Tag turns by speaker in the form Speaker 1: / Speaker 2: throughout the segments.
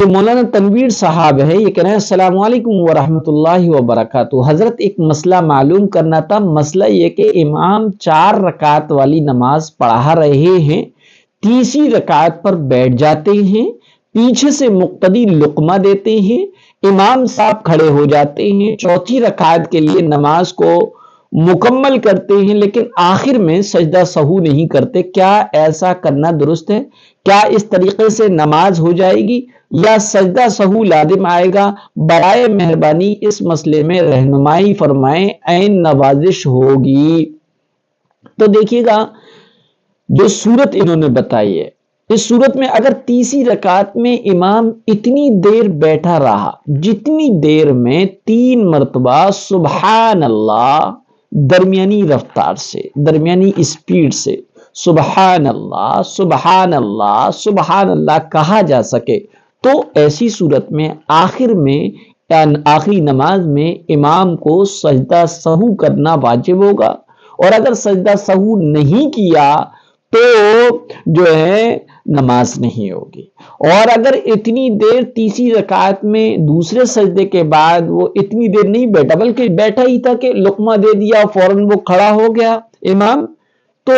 Speaker 1: تو مولانا تنویر صاحب ہے، یہ کہہ رہے ہیں السلام علیکم ورحمۃ اللہ وبرکاتہ۔ حضرت ایک مسئلہ معلوم کرنا تھا، مسئلہ یہ کہ امام 4 رکعت والی نماز پڑھا رہے ہیں، تیسری رکعت پر بیٹھ جاتے ہیں، پیچھے سے مقتدی لقمہ دیتے ہیں، امام صاحب کھڑے ہو جاتے ہیں، چوتھی رکعت کے لیے نماز کو مکمل کرتے ہیں، لیکن آخر میں سجدہ سہو نہیں کرتے، کیا ایسا کرنا درست ہے؟ کیا اس طریقے سے نماز ہو جائے گی یا سجدہ سہو لازم آئے گا؟ برائے مہربانی اس مسئلے میں رہنمائی فرمائیں، عین نوازش ہوگی۔ تو دیکھیے گا، جو صورت انہوں نے بتائی ہے، اس صورت میں اگر تیسری رکعت میں امام اتنی دیر بیٹھا رہا جتنی دیر میں 3 مرتبہ سبحان اللہ درمیانی رفتار سے، درمیانی اسپیڈ سے سبحان اللہ سبحان اللہ سبحان اللہ کہا جا سکے، تو ایسی صورت میں آخر میں آخری نماز میں امام کو سجدہ سہو کرنا واجب ہوگا، اور اگر سجدہ سہو نہیں کیا تو جو ہے نماز نہیں ہوگی۔ اور اگر اتنی دیر تیسری رکعت میں دوسرے سجدے کے بعد وہ اتنی دیر نہیں بیٹھا، بلکہ بیٹھا ہی تھا کہ لقمہ دے دیا فوراً وہ کھڑا ہو گیا امام، تو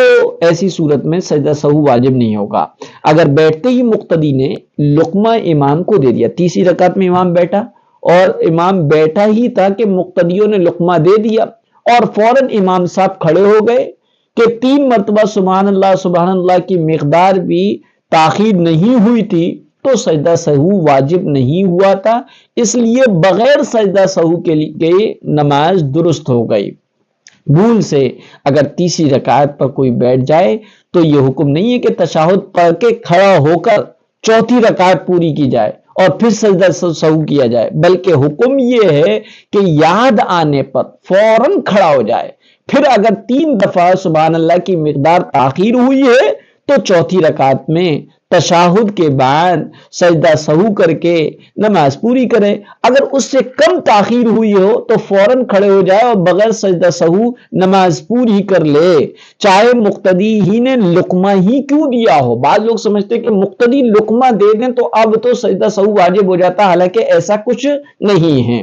Speaker 1: ایسی صورت میں سجدہ سہو واجب نہیں ہوگا۔ اگر بیٹھتے ہی مقتدی نے لقمہ امام کو دے دیا، تیسری رکعت میں امام بیٹھا اور امام بیٹھا ہی تھا کہ مقتدیوں نے لقمہ دے دیا اور فوراً امام صاحب کھڑے ہو گئے کہ 3 مرتبہ سبحان اللہ کی مقدار بھی تاخیر نہیں ہوئی تھی، تو سجدہ سہو واجب نہیں ہوا تھا، اس لیے بغیر سجدہ سہو کے لیے نماز درست ہو گئی۔ بھول سے اگر تیسری رکعت پر کوئی بیٹھ جائے تو یہ حکم نہیں ہے کہ تشہد پڑھ کے کھڑا ہو کر چوتھی رکعت پوری کی جائے اور پھر سجدہ سہو کیا جائے، بلکہ حکم یہ ہے کہ یاد آنے پر فوراً کھڑا ہو جائے، پھر اگر 3 دفعہ سبحان اللہ کی مقدار تاخیر ہوئی ہے تو چوتھی رکعت میں تشہد کے بعد سجدہ سہو کر کے نماز پوری کرے۔ اگر اس سے کم تاخیر ہوئی ہو تو فوراً کھڑے ہو جائے اور بغیر سجدہ سہو نماز پوری کر لے، چاہے مقتدی ہی نے لقمہ ہی کیوں دیا ہو۔ بعض لوگ سمجھتے ہیں کہ مقتدی لقمہ دے دیں تو اب تو سجدہ سہو واجب ہو جاتا، حالانکہ ایسا کچھ نہیں ہے۔